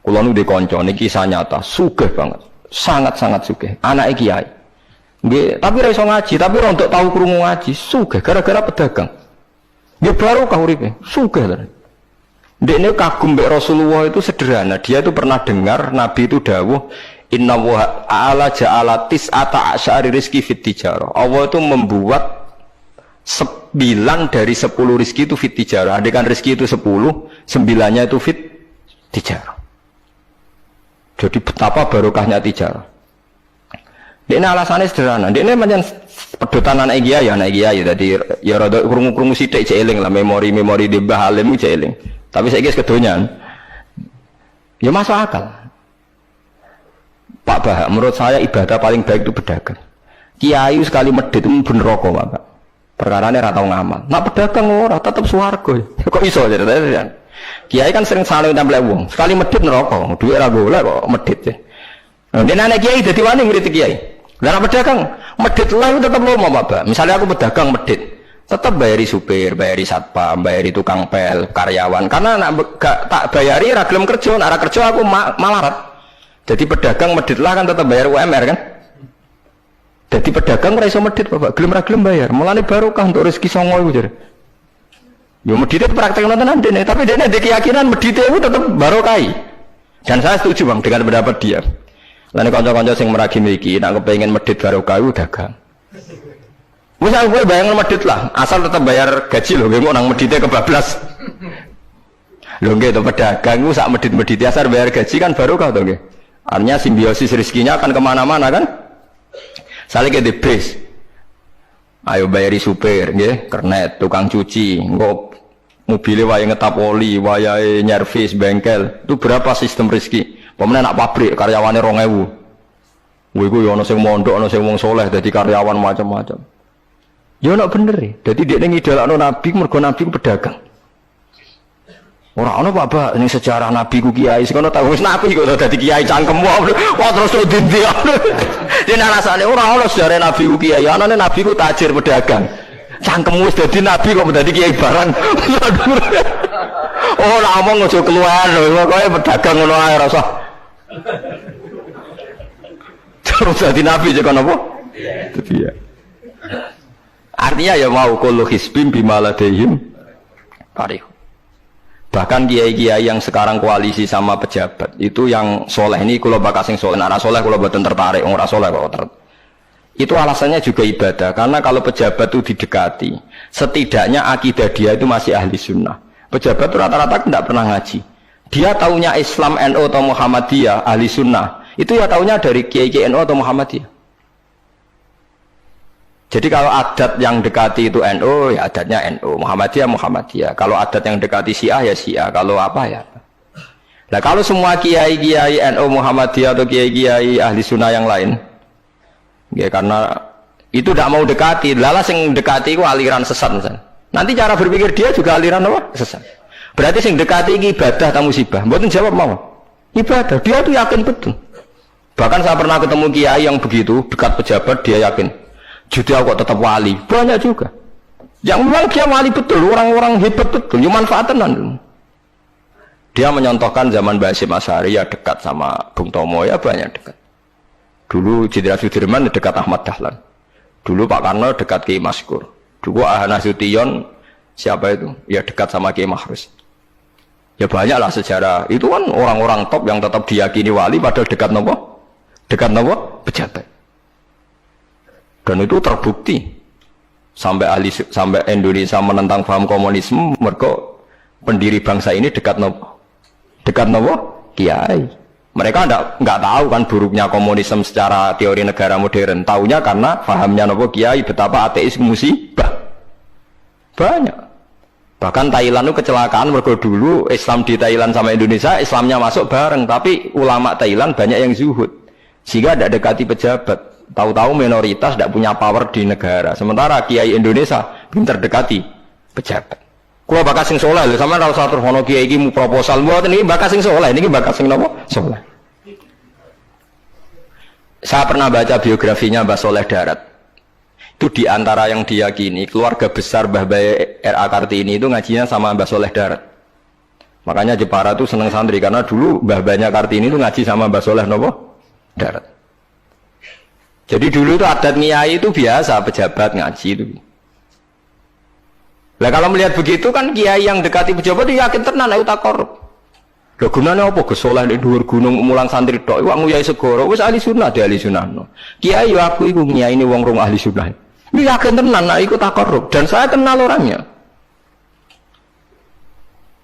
Kula nu di kanca niki kisah nyata, sugih banget. Sangat-sangat sugih. Anake kiai. Nggih, tapi ra iso ngaji, tapi ora untuk tahu krungu ngaji, sugih gara-gara pedagang. Nggih barokah uripe, sugih tenan. Ndekne kagum mbek Rasulullah itu sederhana. Dia itu pernah dengar Nabi itu dawuh, "Inna wa ta'ala ja'ala tis'ata asyari rizki fit tijarah." Allah itu membuat 9 dari 10 rizki itu fit tijarah. Andai kan rizki itu 10, 9-nya itu fit tijarah. Jadi betapa barokahnya tijarah. Ini alasannya sederhana. Ini macam pedotan anak kiai tadi ya rada krungu-krungu sithik cek eling lah memori di Mbah Alim cek eling. Tapi saiki wis kedonyan. Ya masuk akal. Pak Bah, menurut saya ibadah paling baik itu berdagang. Kiai sekali medit itu ben neraka, Pak. Perkarane ra tau ngamal. Nak pedagang ora tetep swarga. Kok iso ceritanya? Kiai kan sering saling nempel wong. Sekali medit neraka, duit ra golek kok medit ya. Nek anak kiai dadi wani murid kiai. Lah pedagang medit lah itu tetep lomo, Pak. Misalnya aku pedagang medit, tetap bayari supir, bayari satpam, bayari tukang pel, karyawan. Karena nak tak bayari ra gelem kerja, nak ra kerja aku malarat. Jadi pedagang medit lah kan tetap bayar UMR kan. Jadi pedagang ora iso medit, Bapak. Gelem ra gelem bayar. Mulane barokah untuk rezeki songo iku jare. Yo medite praktek tenan dene, tapi dene ada keyakinan medite itu tetap barokai. Dan saya setuju Bang dengan pendapat dia. Lan kanca-kanca sing meragim iki nek kepengin medit barokah iku dagang. Wis aku bayang medit lah, asal tetap bayar gaji lho, nggih nang medite kebablas. Lho nggih to pedagang iku sak medit-medit asal bayar gaji kan barokah to nggih. Artinya simbiosis rezekinya akan kemana-mana kan. Saling ke base. Ayo bayari supir nggih, kernet, tukang cuci, engko mobilnya wayahe ngetap oli, wayahe nyervis bengkel. Itu berapa sistem rezeki? Pemene nak pabrik karyawane 2000. Kuwi iku ya ana sing mondok, ana sing wong saleh dadi karyawan macam-macam. Ya ana bener e. Dadi dekne ngidolakno nabi mergo nabi ku pedagang. Ora ana Pak ning sejarah nabi ku kiai sing ana tau wis nabi kok dadi kiai cangkem wae. Wah terus dindi. Dene alasane ora ana sejarah nabi ku kiai, anane nabi ku tajir pedagang. Cangkem wis dadi nabi kok dadi kiai barang. Oh ora omong aja keluar pokoke pedagang ngono ae rasa. Terus dadi nabi jek kono apa? Iya. Artinya ya mau kullu hisbim bimaladehim parih. Bahkan kiai-kiai yang sekarang koalisi sama pejabat itu yang soleh ini kalau bakal sing soleh, nah soleh kalau buatan tertarik, orang soleh kok itu alasannya juga ibadah karena kalau pejabat itu didekati, setidaknya akidah dia itu masih ahli sunnah. Pejabat itu rata-rata tidak pernah ngaji. Dia taunya Islam NU atau Muhammadiyah ahli sunnah itu ya taunya dari kiai-kiai NU atau Muhammadiyah. Jadi kalau adat yang dekati itu NU, ya adatnya NU, Muhammadiyah. Kalau adat yang dekati Syiah, ya Syiah. Kalau apa ya? Nah kalau semua kiai-kiai NU, Muhammadiyah atau kiai-kiai ahli sunnah yang lain, ya karena itu tidak mau dekati, lala sing dekati itu aliran sesat misalnya. Nanti cara berpikir dia juga aliran apa? Sesat. Berarti sing dekati ini ibadah atau musibah? Mboten jawab mau. Ibadah. Dia tuh yakin betul. Bahkan saya pernah ketemu kiai yang begitu dekat pejabat, dia yakin. Jadi aku tetap wali, banyak juga. Yang memang dia wali betul, orang-orang hebat betul, cuma manfaatan. Dia menyontohkan zaman Mbah Hasyim Asy'ari ya dekat sama Bung Tomo ya banyak dekat. Dulu Jenderal Sudirman dekat Ahmad Dahlan. Dulu Pak Karno dekat Kiai Maskur. Dulu Ahana Sution siapa itu? Ya dekat sama Kiai Mahrus. Ya banyaklah sejarah. Itu kan orang-orang top yang tetap diyakini wali padahal dekat nopo? Dekat nopo? Pejabat. Dan itu terbukti sampai Indonesia menentang paham komunisme mereka pendiri bangsa ini dekat nopo kiai. Mereka nggak tahu kan buruknya komunisme secara teori negara modern, taunya karena pahamnya nopo kiai betapa ateis musibah banyak. Bahkan Thailand itu kecelakaan mereka dulu Islam di Thailand sama Indonesia Islamnya masuk bareng, tapi ulama Thailand banyak yang zuhud sehingga tidak dekati pejabat. Tahu-tahu minoritas tidak punya power di negara. Sementara kiai Indonesia pinter dekati pejabat. Kulo bakal sing soleh lho, sampean ora usah terus ono kiai iki mu proposal mboten iki bakal sing soleh, niki bakal sing napa? Soleh. Saya pernah baca biografinya Mbah Soleh Darat. Itu di antara yang diyakini keluarga besar Mbah Bae R.A. Kartini itu ngajinya sama Mbah Soleh Darat. Makanya Jepara tuh seneng santri karena dulu mbah-mbahnya Kartini tuh ngaji sama Mbah Soleh nopo darat. Jadi dulu tuh adat ngiyai itu biasa pejabat ngaji itu. Lah kalau melihat begitu kan kiai yang dekati pejabat itu yakin tenan ayo tak korup. Lho gunane apa Gus Soleh ning dhuwur gunung mulang santri tok iku nguyai segoro wis ahli sunnah de ahli sunnah. Kiai yo aku iku ngiyaine wong ahli sunnah. Ini yakin tenan nah iku tak korup dan saya kenal orangnya.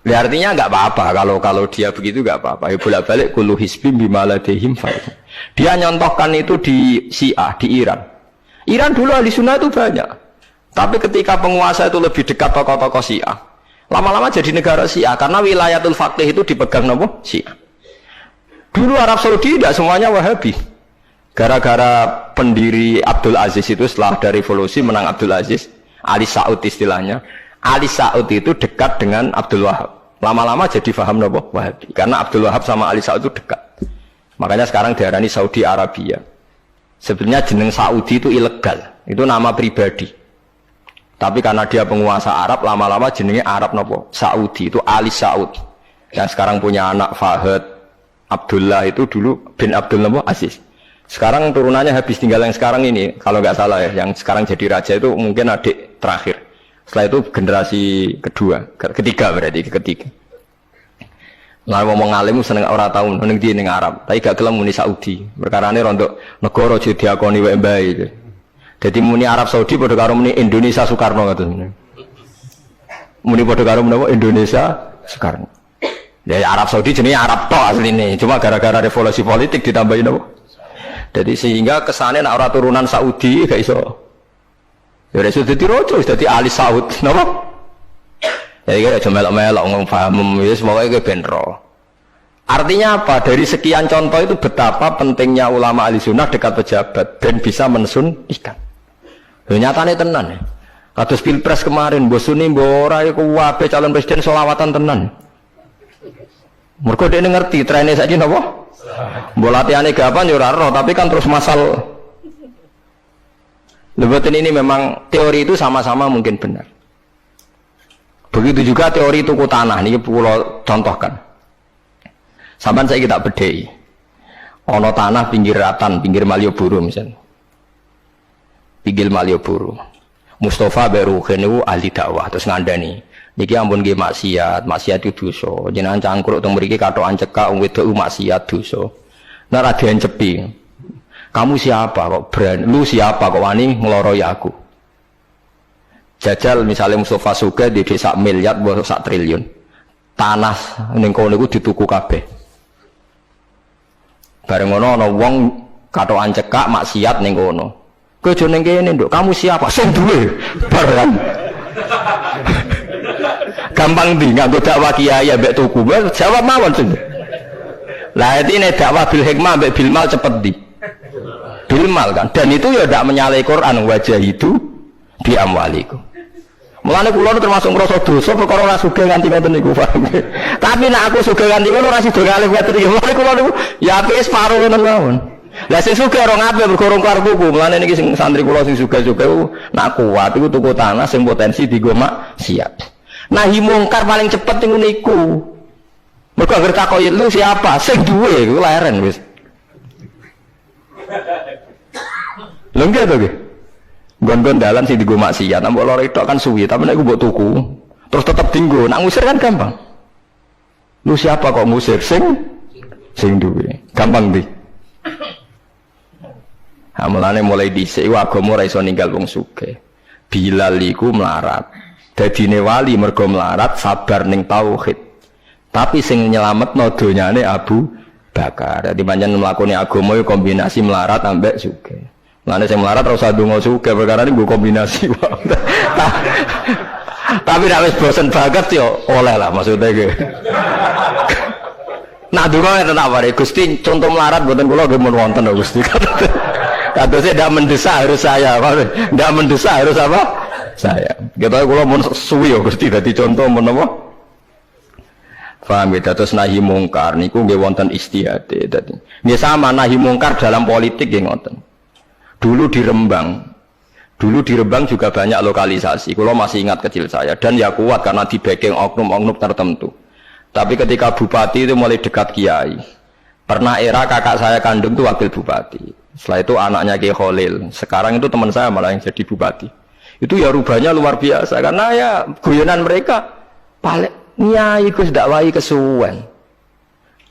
Ya, artinya enggak apa-apa kalau dia begitu enggak apa-apa. Ya bolak-balik kullu hisbim bima ladehim fa. Dia nyontohkan itu di Syiah di Iran. Iran dulu ahli sunnah itu banyak. Tapi ketika penguasa itu lebih dekat tokoh-tokoh Syiah, lama-lama jadi negara Syiah karena wilayatul faqih itu dipegang nopo Syiah. Dulu Arab Saudi tidak semuanya Wahabi. Gara-gara pendiri Abdul Aziz itu setelah ada revolusi menang Abdul Aziz, Ali Saud istilahnya. Ali Saud itu dekat dengan Abdul Wahab. Lama-lama jadi paham nopo Wahabi karena Abdul Wahab sama Ali Saud itu dekat. Makanya sekarang diarani Saudi Arabia. Sebenarnya jeneng Saudi itu ilegal, itu nama pribadi. Tapi karena dia penguasa Arab, lama-lama jenenge Arab nopo Saudi itu Ali Saud. Yang sekarang punya anak Fahad Abdullah itu dulu bin Abdul nopo Aziz. Sekarang turunannya habis, tinggal yang sekarang ini kalau nggak salah ya, yang sekarang jadi raja itu mungkin adik terakhir. Setelah itu generasi ketiga berarti ketiga. Lah ngomong alim seneng ora tau ning ndi ning Arab, tapi gak gelem muni Saudi. Perkarane rontok negara jadi diakoni wae mbae. Jadi muni Arab Saudi padha karo muni Indonesia Soekarno ngoten. Muni padha karo menapa Indonesia Soekarno. Ya Arab Saudi jenenge Arab tok asline, cuma gara-gara revolusi politik ditambahin apa? Jadi sehingga kesane nek ora turunan Saudi gak iso. Ya wis dadi raja, wis dadi Ali Saud, napa? Ya iki aja melok-melok ngomong paham wis pokoke ben ro. Artinya apa? Dari sekian contoh itu betapa pentingnya ulama ahli sunnah dekat pejabat dan bisa mensunnikan. Nyatane tenan ya. Kados pilpres kemarin, mbok suni mbok ora iku wae calon presiden selawatan tenan. Mergo dhek ngerti trene saiki napa? Mbok latihane gapan ya ora ero, tapi kan terus masal. Lebatin ini memang teori itu sama-sama mungkin benar. Begitu juga teori tuku tanah niki kula contohkan. Sampai saya kita bedai. Ono tanah pinggir Ratan, pinggir Malioboro misalnya. Pinggir Malioboro. Mustafa Beruhin itu ahli dakwah terus ngandani. Niki ampun nggih maksiat itu dosa. Jenengan cangkruk teng mriki katokan cekak wong wedok maksiat dosa. Nek ra diencepi. Kamu siapa kok berani? Lu siapa kok wani ngloroi aku? Jajal misalnya Mustafa Sugih di desa miliar mbok sak triliun. Tanah ning kono iku dituku kabeh. Bareng ngono ana wong katokan cekak maksiat ning kono. Kowe aja ning kene, Nduk. Kamu siapa? Sing duwe. Bareng. Gampang ndi nganggo dakwah kiai ambek tuku. Jawab mawon sing. Lah iki nek dakwah bil hikmah ambek bil mal cepet ndi? Bil mal kan. Dan itu ya ndak menyalahi Quran wajah itu di amwaliku. Mulane kula termasuk ngrasa dosa perkara ora sugih nganti ngoten niku, paham. Tapi nek aku sugih nganti ngono ora sida kalih ngoten iki. Mulane kula niku ya apike separo ngoten mawon. Lah sing sugih ora ngape berkorong karo tuku. Mulane niki sing santri kula sing sugih-sugih nak kuat iku tuku tanah sing potensi dienggo maksiat. Nahi mungkar paling cepet niku niku. Mergo anggere takoki lu siapa? Sing duwe iku leren wis. Lho nggih to nggih. Gon-gon dalan sing dienggo maksiat, mbok loro tok kan suwi, tapi nek mbok tuku, terus tetep dienggo, nak ngusir kan gampang. Lu siapa kok ngusir? Sing duwe. Gampang ndi? Ha mulane mulai dhisik agama ora iso ninggal wong sugih. Bilal iku melarat. Dadine wali mergo melarat sabar ning tauhid. Tapi sing nyelametno donyane Abu Bakar. Dadi pancen mlakoni agama yo kombinasi melarat ambek sugih. Mulane sing melarat ora usah ndonga sugih perkara iki nggo kombinasi wae. Tapi nek wis bosen banget yo oleh lah maksudnya iki. Nah ndonga enten awake Gusti contoh melarat mboten kula nggih mun wonten lho Gusti. Kadose ndak mendesak harus saya, ndak mendesak harus apa? Saya. Kita kula mun suwi yo Gusti dadi contoh menapa? Paham ya, terus nahi mungkar niku nggih wonten istihade dadi. Nggih sama nahi mungkar dalam politik nggih ngoten. Dulu di Rembang juga banyak lokalisasi. Kalau masih ingat kecil saya dan ya kuat karena di backing oknum-oknum tertentu. Tapi ketika bupati itu mulai dekat kiai. Pernah era kakak saya kandung itu wakil bupati. Setelah itu anaknya Kiai Khalil. Sekarang itu teman saya malah yang jadi bupati. Itu ya rubahnya luar biasa karena ya guyonan mereka paling nyai Gus dakwai kesuwen.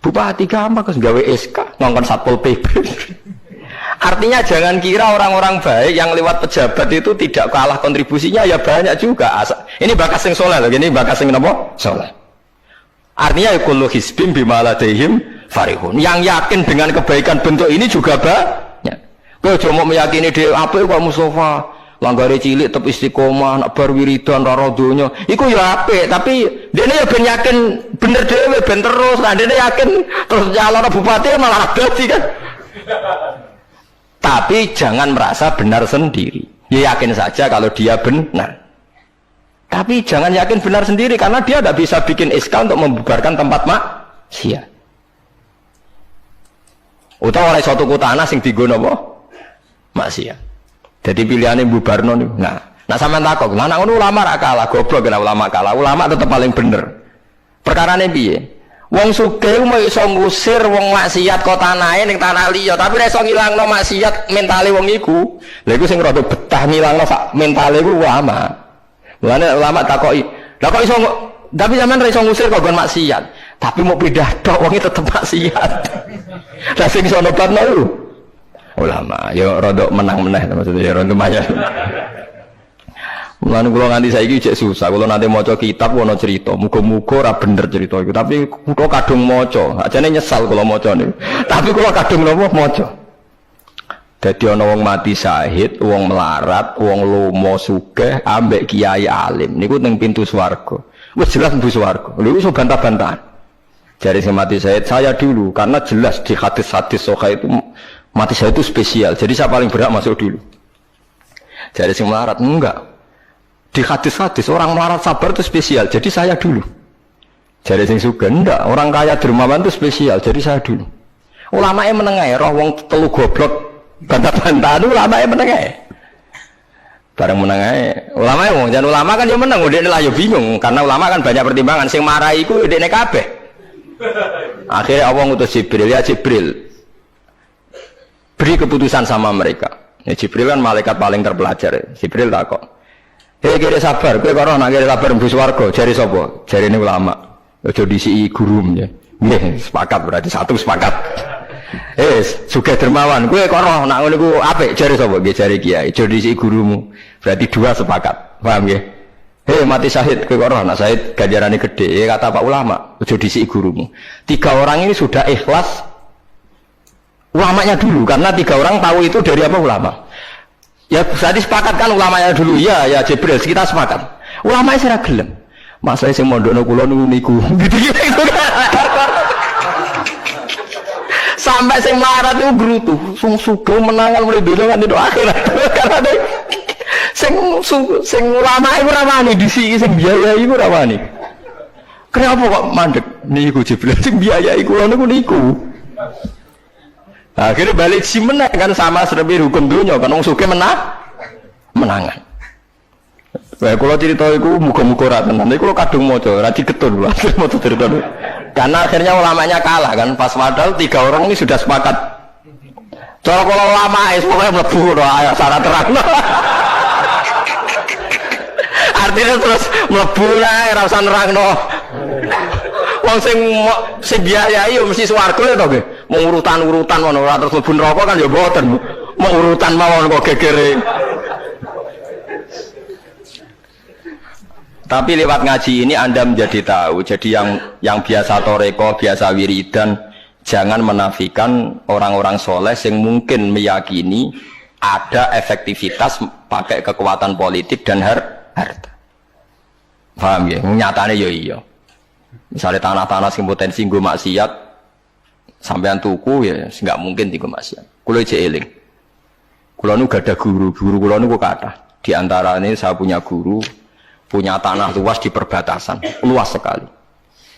Bupati gampang Gus gawe SK ngongkon Satpol PP. Artinya jangan kira orang-orang baik yang lewat pejabat itu tidak kalah kontribusinya, ya banyak juga. Ini bakas sing soleh loh, ini bakas sing napa? Soleh. Artinya kullu hizbin bima ladaihim farihun. Yang yakin dengan kebaikan bentuk ini juga banyak. Kowe aja mau meyakini dhewe apik kok Mustofa, langgare cilik tetep istiqomah, nak bar wiridan karo donya. Iku ya apik, tapi dene ya ben yakin bener dhewe ben terus. Lah dene yakin terus calon bupati malah dadi kan. Tapi jangan merasa benar sendiri. Ya yakin saja kalau dia benar. Tapi jangan yakin benar sendiri karena dia tidak bisa bikin SK untuk membubarkan tempat maksiat. Utawa oleh suatu tanah sing dienggo napa? Maksiat. Jadi pilihannya bubarno niku. Nah sampean takok, lah nek ulama ra kalah, goblok nek ulama kalah. Ulama tetap paling bener. Perkarane piye? Wong sugih mau iso ngusir wong maksiat kok tanahe ning tanah liya, tapi nek iso ngilangno maksiat mentale wong iku. Lha iku sing rada betah ngilangno sak mentale iku ulama. Mulane ulama takoki, "Lah kok iso tapi sampean ra iso ngusir kok nggon maksiat, tapi mau pindah tok wong tetep maksiat." Lah sing iso nobatno iku ulama. Ya rada menang-meneh maksudnya ya rada lumayan. Mulane kula nganti saiki cek susah. Kula nanti maca kitab ana cerita, muga-muga ora bener cerita iku. Tapi kula kadung maca. Ajane nyesal kula maca niku. Tapi kula kadung napa maca. Dadi ana wong mati syahid, wong melarat, wong lomo sugih ambek kiai alim. Niku teng pintu swarga. Wis jelas mlebu swarga. Lha iso bantah-bantahan. Jare sing mati syahid saya dulu karena jelas di hadis-hadis sahih itu mati syahid itu spesial. Jadi saya paling berhak masuk dulu. Jare sing melarat enggak. Di hadis-hadis orang melarat sabar itu spesial, jadi saya dulu. Jadi sing sugih enggak, orang kaya dermawan itu spesial, jadi saya dulu. Ulama yang menengah, roh wong telu goblok bantah-bantahan ulama yang menengah. Bareng menengah, ulama yang jangan ulama kan dia menang, udah lah ya bingung karena ulama kan banyak pertimbangan. Sing marah iku udah kabeh. Akhirnya Allah ngutus Jibril, ya Jibril, beri keputusan sama mereka. Ya Jibril kan malaikat paling terpelajar. Jibril takok. Hei kira sabar, kowe karo nak kira sabar mlebu swarga, jare sapa? Jarine ulama. Aja disiki gurum ya. Nggih, sepakat berarti satu sepakat. Sugih dermawan, kowe karo nak ngono iku apik, jare sapa? Nggih jare kiai. Aja disiki gurumu. Berarti dua sepakat. Paham nggih? Hei mati syahid, kowe karo nak syahid ganjarane gede. Kata Pak ulama, aja disiki gurumu. Tiga orang ini sudah ikhlas ulamanya dulu karena tiga orang tahu itu dari apa ulama. Ya berarti sepakat kan ulamanya dulu, ya Jibril kita sepakat. Ulamanya sira gelem. Masalah sing mondokno kula niku. Gitu kan. Sampai sing melarat itu gerutu, sing sugih menangan mulai dulu kan itu akhirat. Karena sing ulama iku ora wani disiki sing biayai iku ora wani. Kenapa kok mandek niku Jibril sing biayai kula niku. Akhirnya balik si menang kan sama seperti hukum dunia kan wong sugih menangan. Wah kalau cerita itu muga-muga ora tenan. Niku kula kadung maca, ora digetun lho maca cerita itu. Karena akhirnya ulamanya kalah kan pas padahal tiga orang ini sudah sepakat. Cara kalau ulama pokoknya mlebu ayo syarat terang. Artinya terus mlebu ae ora usah nerangno. Wong sing biayai yo mesti swarga lho to nggih. Mau urutan-urutan ngono ora terus mlebu neraka kan ya mboten. Mau urutan mawon kok gegere. Tapi lewat ngaji ini Anda menjadi tahu. Jadi yang biasa toreko, biasa wiridan, jangan menafikan orang-orang soleh yang mungkin meyakini ada efektivitas pakai kekuatan politik dan harta. Paham ya? Nyatanya ya iya. Misalnya tanah-tanah sing potensi nggo maksiat sampean tuku ya nggak mungkin tiga maksiat. Kulo aja eling. Kulo nu gak ada guru kulo nu kok kathah. Di antara ini saya punya guru punya tanah luas di perbatasan, luas sekali.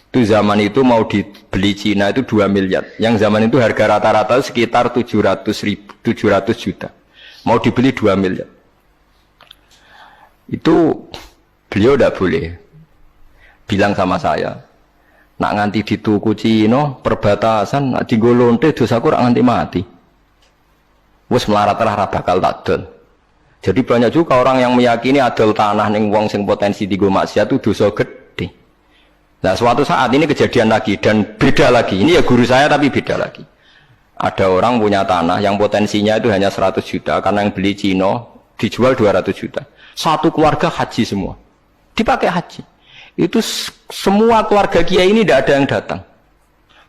Itu zaman itu mau dibeli Cina itu 2 miliar. Yang zaman itu harga rata-rata sekitar 700 juta. Mau dibeli 2 miliar. Itu beliau tidak boleh bilang sama saya, Nak nganti dituku Cina perbatasan, nak digolonte dosaku rak nganti mati. Wes melarat lah bakal takdol. Jadi banyak juga orang yang meyakini adol tanah ning wong sing potensi digo maksiat itu dosa gede. Nah, suatu saat ini kejadian lagi dan beda lagi. Ini ya guru saya tapi beda lagi. Ada orang punya tanah yang potensinya itu hanya 100 juta karena yang beli Cina dijual 200 juta. Satu keluarga haji semua. Dipakai haji. Itu semua keluarga kiai ini tidak ada yang datang.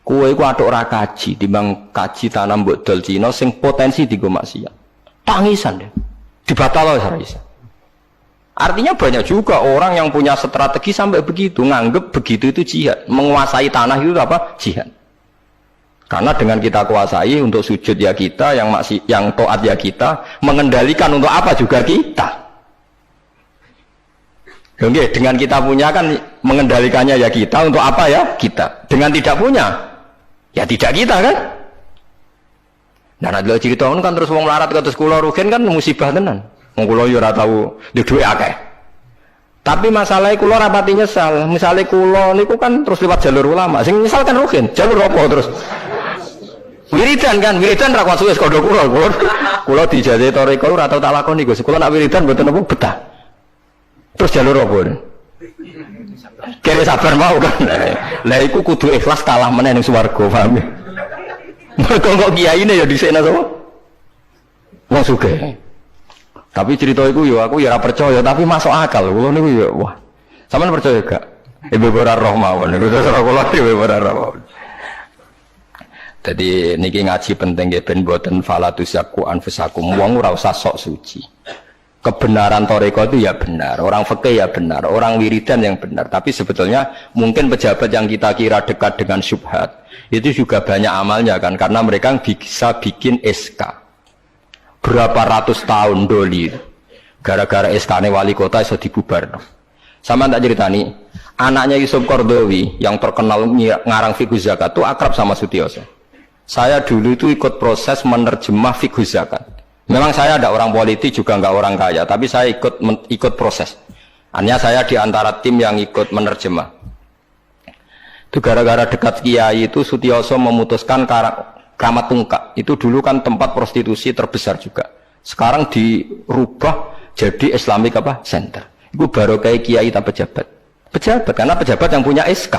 Kowe iku atuk ora kaji, timbang kaji tanam mbok dol Cina sing potensi digo maksiat. Tangisan deh. Dibatal ora iso. Artinya banyak juga orang yang punya strategi sampai begitu, nganggep begitu itu jihad, menguasai tanah itu apa? Jihad. Karena dengan kita kuasai untuk sujud ya kita, yang taat ya kita, mengendalikan untuk apa juga kita. Oke, dengan kita punya kan mengendalikannya ya kita, untuk apa ya kita. Dengan tidak punya, ya tidak kita kan. Nah, ada cerita kan terus wong melarat ke atas kulo rugen kan musibah tenan. Wong kulo yo ora tau duwe akeh. Tapi masalahnya kulo rapati nyesal. Misalnya kulo niku kan terus lewat jalur ulama. Sing nyesal kan rugen. Jalur apa terus? Wiridan kan, wiridan ra kuat suwe kodho kulo. Kulo dijajahi toriko ora tau tak lakoni Gus. Kulo nak wiridan mboten apa betah. Terus jalur apa? Kene sabar mau kan. Lah iku kudu ikhlas kalah meneh ning swarga, paham ya? Mereka kok kiai ini ya disekna sapa? Wong sugih. Tapi cerita itu ya aku ya ora percaya tapi masuk akal. Kulo niku ya wah. Sampeyan percaya gak? Ibu ora roh mawon niku terus kulo ibu ora roh. Jadi niki ngaji penting nggih ben boten falatusaku anfusakum wong ora usah sok suci. Kebenaran toreko itu ya benar, orang fikih ya benar, orang wiridan yang benar. Tapi sebetulnya mungkin pejabat yang kita kira dekat dengan syubhat itu juga banyak amalnya kan, karena mereka bisa bikin SK berapa ratus tahun doli gara-gara SK-nya wali kota iso dibubar. Sama tak ceritani, anaknya Yusuf Qaradawi yang terkenal ngarang fiqh zakat itu akrab sama Sutioso. Saya dulu itu ikut proses menerjemah fiqh zakat. Memang saya ada orang politik juga enggak orang kaya, tapi saya ikut proses. Hanya saya di antara tim yang ikut menerjemah. Itu gara-gara dekat kiai itu Sutioso memutuskan Kramat Tungkak. Itu dulu kan tempat prostitusi terbesar juga. Sekarang dirubah jadi Islamic Center. Itu baru kayak kiai tak pejabat. Pejabat karena pejabat yang punya SK.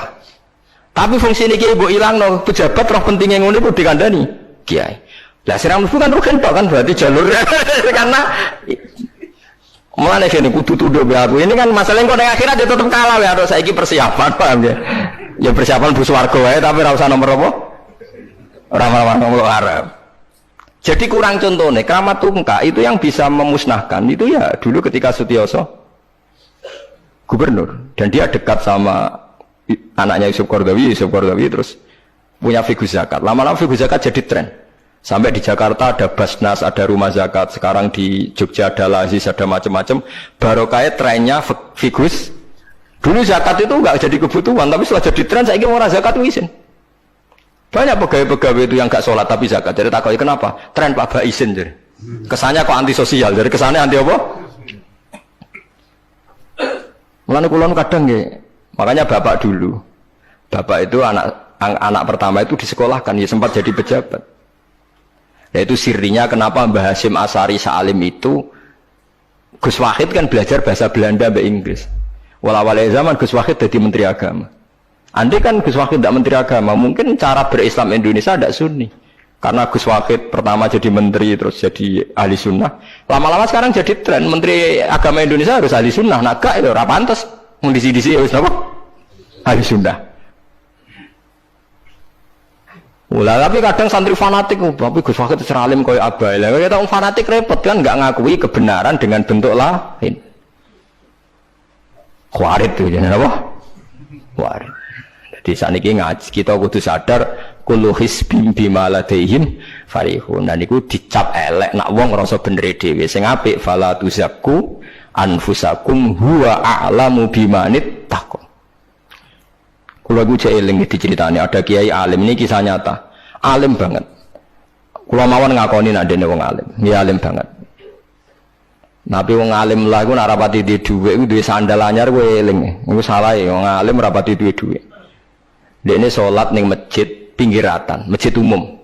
Tapi fungsi ini kiai ibu hilang no pejabat roh pentingnya ngono itu dikandani kiai. Lah sirang mlebu kan rugen tok kan berarti jalur karena mulane kene kudu tunduk aku. Ini kan masalah engko ning akhirat ya tetep kalah ya harus saiki persiapan paham ya. Ya persiapan bu swarga wae tapi ora usah nomor apa? Ora nomor Arab. Jadi kurang contohnya Kramat Tungkak itu yang bisa memusnahkan itu ya dulu ketika Sutioso gubernur dan dia dekat sama anaknya Yusuf Qaradawi terus punya fiqh zakat. Lama-lama fiqh zakat jadi tren. Sampai di Jakarta ada Basnas, ada rumah zakat. Sekarang di Jogja ada Lazis, ada macam-macam. Baru kayak trennya figus. Dulu zakat itu enggak jadi kebutuhan, tapi setelah jadi tren, saya ingin orang zakat itu izin. Banyak pegawai-pegawai itu yang enggak sholat tapi zakat. Jadi takutnya kenapa? Tren Pak Ba izin. Jadi. Kesannya kok antisosial. Jadi kesannya anti apa? Mulane kula kadang nggih. Makanya bapak dulu. Bapak itu anak pertama itu disekolahkan, ya sempat jadi pejabat. Yaitu sirinya kenapa Mbah Hasyim Asari Salim itu Gus Wahid kan belajar bahasa Belanda sampai Inggris. Awal-awal zaman Gus Wahid jadi menteri agama. Andai kan Gus Wahid tidak menteri agama, mungkin cara berislam Indonesia tidak sunni. Karena Gus Wahid pertama jadi menteri terus jadi ahli sunnah. Lama-lama sekarang jadi tren menteri agama Indonesia harus ahli sunnah. Nah gak itu ora pantes. Mendisi-disi harus apa? Ahli sunnah. Ulah tapi kadang santri fanatik, tapi Gus Wahid seralim koyo abai. Lah kita fanatik repot kan enggak ngakui kebenaran dengan bentuk lain. Khawarit itu jenenge apa? Khawarit. Jadi saniki ngaji kita kudu sadar kullu hisbim bima ladaihim farihun. Dan iku dicap elek nak wong ngrasa bener dhewe. Sing apik fala tuzakku anfusakum huwa a'lamu bimanit taqwa. Kalau aku cek eling diceritani ada kiai alim, ini kisah nyata, alim banget. Kalau mawon ngakoni nak dene wong alim, dia alim banget. Tapi wong alim lah, aku nak rapati di duit, aku duit sandal anyar, aku eling, aku salah ya, wong alim rapati duit. Dekne salat ning masjid pinggiratan, masjid umum.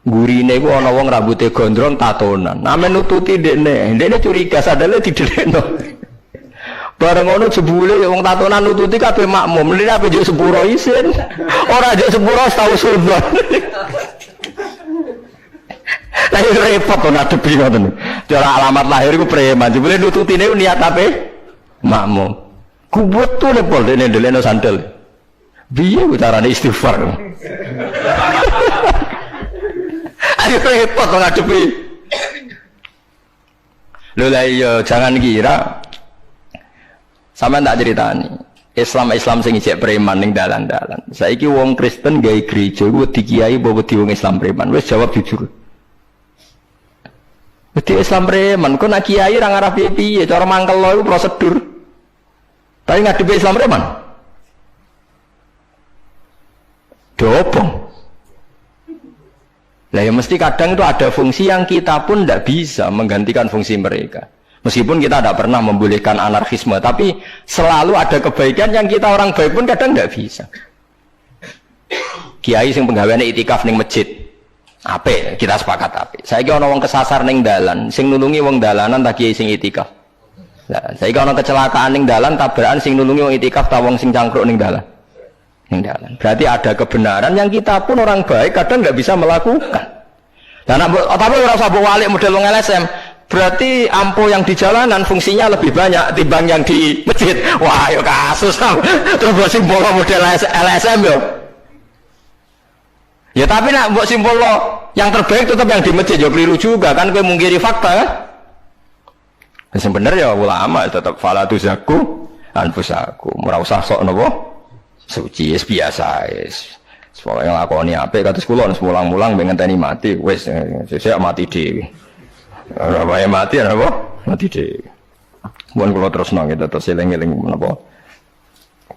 Gurine iku ana wong rambute gondrong tatonan. Amen nututi dekne curiga sadale didelekno. Bareng ngono jebule wong tatonan nututi kabeh makmum. Lha ape njuk sepuro isin. Ora njuk sepuro tau sunat. Lah repot to ngadepi ngoten. Cara alamat lahir iku preman. Jebule nututine niat ape? Makmum. Kubut tuh lepol dene ndelekno sandal. Piye carane istighfar? Ayo repot to ngadepi. Lho lah iya jangan kira sampean tak ceritani. Islam sing isih preman ning dalan-dalan. Saiki wong Kristen gawe gereja iku wedi kiai apa wedi wong Islam preman? Wis jawab jujur. Wedi Islam preman, kok nak kiai ra ngarah piye-piye, cara mangkel lo iku prosedur. Tapi ngadepi Islam preman. Dobong. Lah ya mesti kadang itu ada fungsi yang kita pun tidak bisa menggantikan fungsi mereka. Meskipun kita tidak pernah membolehkan anarkisme, tapi selalu ada kebaikan yang kita orang baik pun kadang tidak bisa. Kiai sing penggaweane itikaf ning masjid. Apik, kita sepakat apik. Saiki ana wong kesasar ning dalan, sing nulungi wong dalanan ta kiai sing itikaf. Lah, saiki ana kecelakaan ning dalan, tabrakan sing nulungi wong itikaf ta wong sing cangkruk ning dalan. Ning dalan. Berarti ada kebenaran yang kita pun orang baik kadang enggak bisa melakukan. Lah tapi ora usah mbok walik model wong LSM. Berarti ampo yang di jalanan fungsinya lebih banyak timbang yang di masjid. Wah, yo kasus. Terus mbok simbol model LSM yo. Ya tapi nak mbok simbol yang terbaik tetap yang di masjid yo keliru juga kan kowe mungkiri fakta kan? Sing bener ya ulama tetap fala tuzaku anfusakum. Ora usah sok napa suci biasa wis. Pokoke nglakoni apik kados kula mulang-mulang ben ngenteni mati wis sesuk mati dhewe. Ora wae mati apa? Mati dhewe. Mun kula terusno kita terus eling-eling menapa?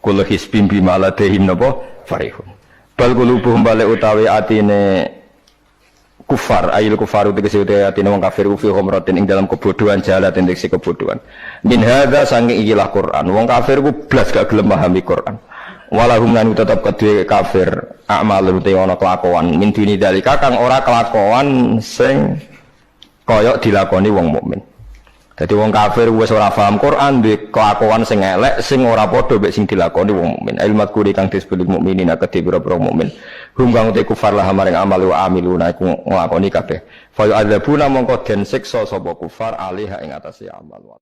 Kula hisbim bimaladehim napa? Farihun. Bal qulubuhum balik utawi atine kufar, ayil kufaru tegese utawi atine wong kafir fi humratin ing dalam kebodohan jalat indiksi kebodohan. Min hadza saking ikilah Quran. Wong kafir ku blas gak gelem pahami Quran. Walahum lan tetep kedue kafir amal te ana kelakuan min dini dalika kang ora kelakuan sing kaya dilakoni wong mukmin. Dadi wong kafir wis ora paham Quran duwe kelakuan sing elek sing ora padha mek sing dilakoni wong mukmin. Ilmu kuri kang disebut mukminin akeh pira-pira mukmin. Hum kang te kufar lah maring amal wa amiluna iku nglakoni kabeh. Fa yu'adzabuna mongko den siksa sapa kufar alih ing atase amal.